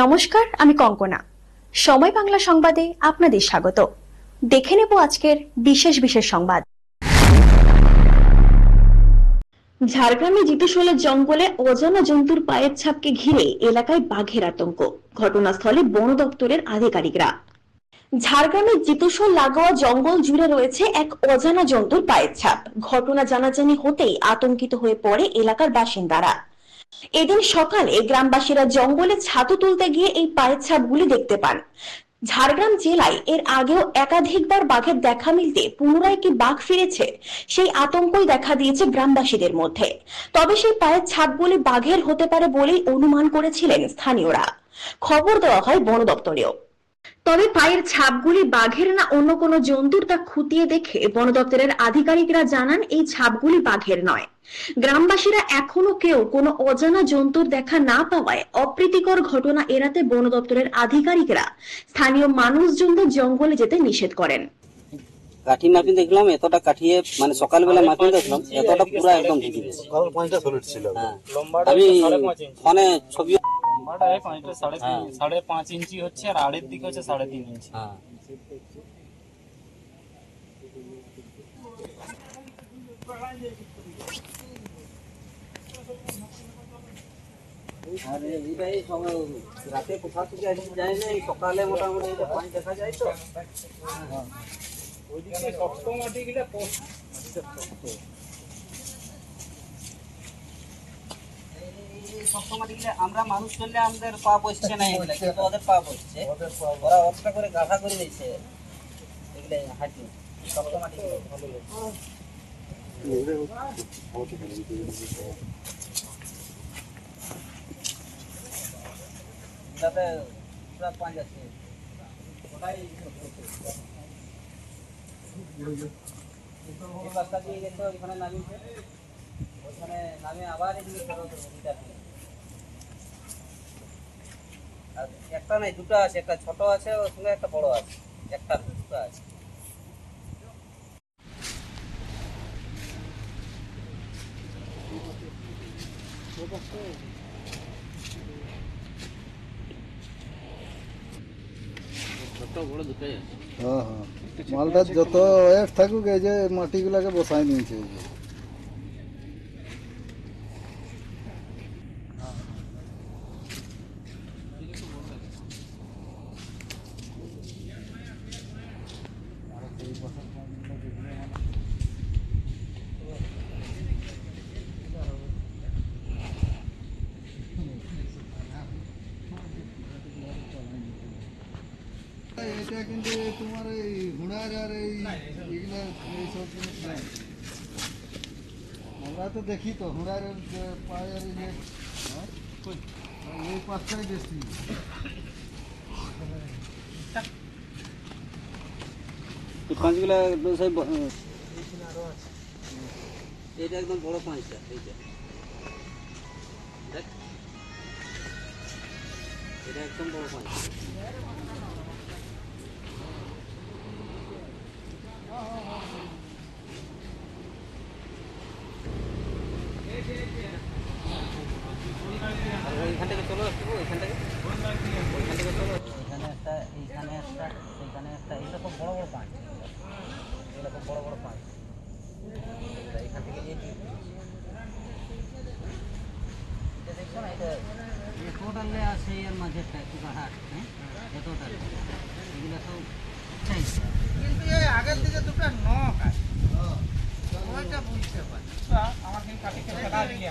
নমস্কার, আমি কঙ্কনা। সময় বাংলা সংবাদে আপনাদের স্বাগত। দেখে নেব আজকের বিশেষ বিশেষ সংবাদ। ঝাড়গ্রামে জিতুশোলের জঙ্গলে অজানা জন্তুর পায়ের ছাপকে ঘিরে এলাকায় বাঘের আতঙ্ক। ঘটনাস্থলে বন দপ্তরের আধিকারিকরা। ঝাড়গ্রামের জিতুশোল লাগোয়া জঙ্গল জুড়ে রয়েছে এক অজানা জন্তুর পায়ের ছাপ। ঘটনা জানাজানি হতেই আতঙ্কিত হয়ে পড়ে এলাকার বাসিন্দারা। এদিন সকালে গ্রামবাসীরা জঙ্গলে ছাতু তুলতে গিয়ে এই পায়ের ছাপগুলি দেখতে পান। ঝাড়গ্রাম জেলায় এর আগেও একাধিকবার বাঘের দেখা মিলতে পুনরায় কি বাঘ ফিরেছে, সেই আতঙ্কই দেখা দিয়েছে গ্রামবাসীদের মধ্যে। তবে সেই পায়ের ছাপগুলি বাঘের হতে পারে বলেই অনুমান করেছিলেন স্থানীয়রা। খবর দেওয়া হয় বন দপ্তরেও। তবে পায়ের ছাপগুলি বাঘের না অন্য কোনো জন্তুর তা খুঁটিয়ে দেখে বন দপ্তরের আধিকারিকরা জানান এই ছাপগুলি বাঘের নয়। গ্রামবাসীরা এখনো কেউ কোনো অজানা জন্তুর দেখা না পাওয়ায় অপ্রীতিকর ঘটনা এড়াতে বন দপ্তরের আধিকারিকরা স্থানীয় মানুষজনদের জঙ্গলে যেতে নিষেধ করেন। কাঠি মাপি দেখলাম, এতটা কাঠিয়ে মানে সকালবেলা মাপি দেখলাম, এতটা পুরো একদম ঢেকে গেছে। আমি মানে ছবি 5.5 ইঞ্চি হচ্ছে, আর আড়ের দিকে হচ্ছে 3.5 ইঞ্চি। আর এইটাই রাতে কোথা থেকে আসি যায় না, সকালে মোটামুটি এটা পানি দেখা যায়। তো ওইদিকে শক্ত মাটি গেলে শক্ত মাটি গেলে আমরা মানুষ চললে আমাদের পা বসছে না, এগুলা কিন্তু ওদের পা বসছে। ওরা অতটা করে গাধা করে দিয়েছে এগুলো হাঁটি শক্ত মাটি যাতে পুরা পাঁচ আছে। ওটাই রাস্তা দিয়ে গেছে, ওইখানে নামিয়েছে, ওইখানে নামে আবার এদিকে ফেরত আর একটা নাই, দুটো আছে, একটা ছোট আছে, ওর সঙ্গে একটা বড় আছে, একটা দুটো আছে। মালটা যত ওয়েট থাকুক, এই যে মাটিগুলাকে বসাই নিয়েছে। এটা কিন্তু তোমার এই হুড়ার আর এইগুলা এইসব জিনিস নাই। আমরা তো দেখি তো হুড়ার পায়ের এই পাঁচটাই বেশি। পাঁচগুলা এটা একদম বড় পাঁচটা, এইটা দেখ, এটা একদম বড় পাঁচ। ওইখান থেকে চলো, ওইখান থেকে চলো, এখানে একটা, এইখানে একটা, এইখানে একটা, এটা খুব বড় বড় পাঁচ, এগুলো খুব বড় বড় পাঁচ। এখান থেকে দেখছো না, এটা টোটালে আছে এর মাঝেরটা একটু হাট, হ্যাঁ, এতটা এগুলো সব কিন্তু এই আগের দিকে দুটো নখ আছে, ওইটা বুঝতে পারি। আমাকে কাটি ফেলা দিলে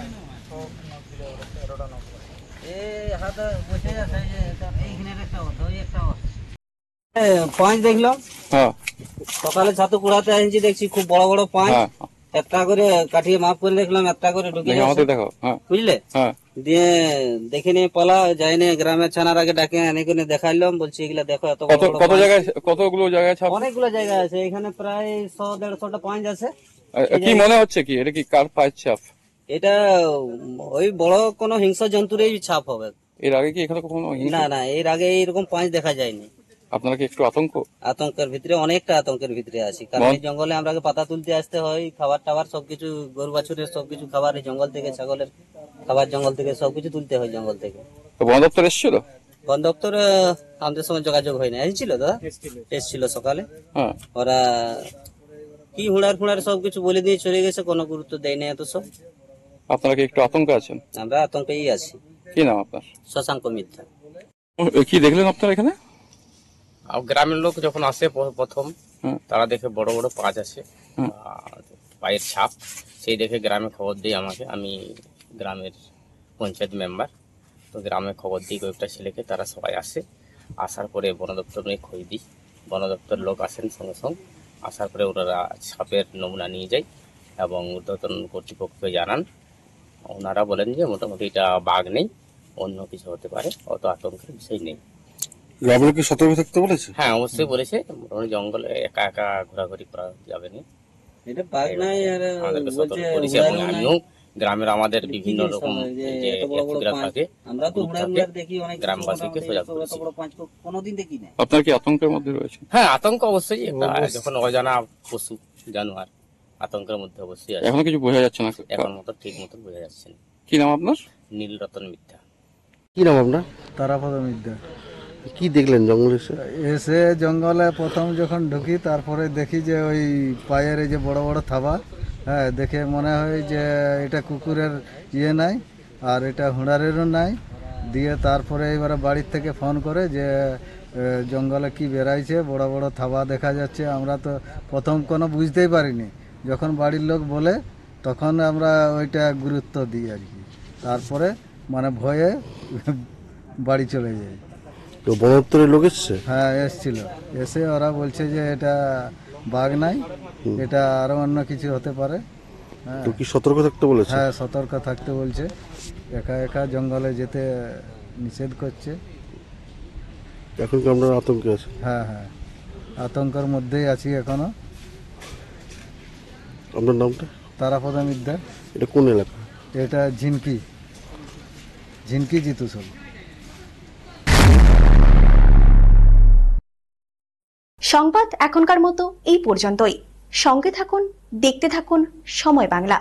হাতে বসে আছে, এইখানে একটা ওই একটা পাঁচ দেখলাম। সকালে ছাতু কুড়াতে আসছি, দেখছি খুব বড় বড় পাঁচ। একটা করে কাঠিয়ে মাপ করে দেখলাম, একটা করে ঢুকে বুঝলে, দিয়ে দেখে নিয়ে পালা যাই না, গ্রামের ছানার আগে ডাকে এনে করে দেখাইলাম, বলছি এগুলা দেখো এত কত জায়গায়, কতগুলো জায়গায় ছাপ? অনেকগুলো জায়গা আছে, এখানে প্রায় 100-150টা পাঁচ আছে। কি মনে হচ্ছে কি এটা কি কার পায়ের ছাপ? এটা ওই বড় কোনো হিংস্র জন্তুরই ছাপ হবে। এর আগে কি এখানে কখনো? না না, এর আগে এইরকম পাঁচ দেখা যায়নি। আপনারা কি একটু আতঙ্কের ভিতরে, অনেকটা আতঙ্কের ভিতরে আছি, কারণ এই জঙ্গলে আমরা পাতা তুলতে আসতে হয়, খাবার টাবার সবকিছু, গরু বাছুরের সবকিছু খাবার এই জঙ্গল থেকে, ছাগলের খাবার জঙ্গল থেকে, সবকিছু তুলতে হয় জঙ্গল থেকে। বন দপ্তর এসেছিল? বন দপ্তর আমাদের সঙ্গে যোগাযোগ হয়নি, এসেছিল দাদা, এসেছিল সকালে। হ্যাঁ, ওরা কি হুড়ার ফুড়ার সবকিছু বলে দিয়ে চলে গেছে, কোনো গুরুত্ব দেয় না এত সব। আপনারা কি একটু আতঙ্কে আছেন? আমরা আতঙ্কেই আছি। কি নাম আপনার? শশাঙ্ক মিথ্যা। কি দেখলেন আপনারা এখানে? আর গ্রামের লোক যখন আসে প্রথম, হুম। তারা দেখে বড় বড় পাঁচ আছে, হুম। পায়ের ছাপ, সেই দেখে গ্রামে খবর দিই আমাকে। আমি গ্রামের পঞ্চায়েত মেম্বার, তো গ্রামে খবর দিই কয়েকটা ছেলেকে, তারা সবাই আসে। আসার পরে বন দপ্তর নিয়ে খোঁজ দিই, বন দপ্তর লোক আসেন সঙ্গে সঙ্গে। আসার পরে ওনারা সাপের নমুনা নিয়ে যায় এবং ঊর্ধ্বতন কর্তৃপক্ষকে জানান। ওনারা বলেন যে মোটামুটি এটা বাঘ নেই, অন্য কিছু হতে পারে, অত আতঙ্কের বিষয় নেই। গ্রামের কি সতর্ক থাকতে বলেছে? হ্যাঁ, অবশ্যই বলেছে, মোটামুটি জঙ্গলে একা একা ঘোরাঘুরি করা যাবে না। এটা বাঘ নাই, আর আমাদেরকে বলছে সতর্ক করেছে এবং হুড়ারও নাই। আমিও গ্রামের আমাদের বিভিন্ন কি রকম সবাই যে যে এত বড় বড় ব্যক্তিরা পাঁচ। থাকে, আমরা তো গ্রুপ হুড়ার থাকে, দেখি অনেক কিছু, গ্রামবাসীকে মোটামুটি সজাগ এত বড় করেছি। বড় পাঁচ কোনোদিন দেখি না। আপনারা কি আতঙ্কের মধ্যে রয়েছে? হ্যাঁ, আতঙ্ক অবশ্যই, একটা যখন অজানা পশু জানোয়ার, আতঙ্কের মধ্যে অবশ্যই আছে। এখনো কিছু বোঝা যাচ্ছে না। এখন মতো ঠিক মতো বোঝা যাচ্ছে না। কি নাম আপনার? নীলরতন মিথ্যা। কি নাম আপনার? তারাপদ মিদ্যা। কি দেখলেন জঙ্গলে এসে? এসে জঙ্গলে প্রথম যখন ঢুকি, তারপরে দেখি যে ওই পায়ের এই যে বড় বড় থাবা, হ্যাঁ, দেখে মনে হয় যে এটা কুকুরের ইয়ে নাই, আর এটা হুঁড়ারেরও নাই। দিয়ে তারপরে এবারে বাড়ির থেকে ফোন করে যে জঙ্গলে কি বেরাইছে, বড় বড় থাবা দেখা যাচ্ছে। আমরা তো প্রথম কোনো বুঝতেই পারিনি, যখন বাড়ির লোক বলে তখন আমরা ওইটা গুরুত্ব দিই আর কি। তারপরে মানে ভয়ে বাড়ি চলে যাই। তো বন দপ্তরের লোক এসছে? হ্যাঁ, এসছিল। এসে ওরা বলছে যে এটা বাঘ নাই, এটা আরো অন্য কিছু হতে পারে। হ্যাঁ, তো কি সতর্ক থাকতে বলেছে? হ্যাঁ, সতর্ক থাকতে বলছে। একা একা জঙ্গলে যেতে নিষেধ করছে। এখন কি আপনারা আতঙ্কে আছে? হ্যাঁ, হ্যাঁ, আতঙ্কের মধ্যেই আছি এখনো। আপনার নামটা? তারাপদ মিদ্যা। এটা কোন এলাকা? এটা ঝিনকি জিতুসল। সংবাদ এখনকার মতো এই পর্যন্তই। সঙ্গে থাকুন, দেখতে থাকুন সময় বাংলা।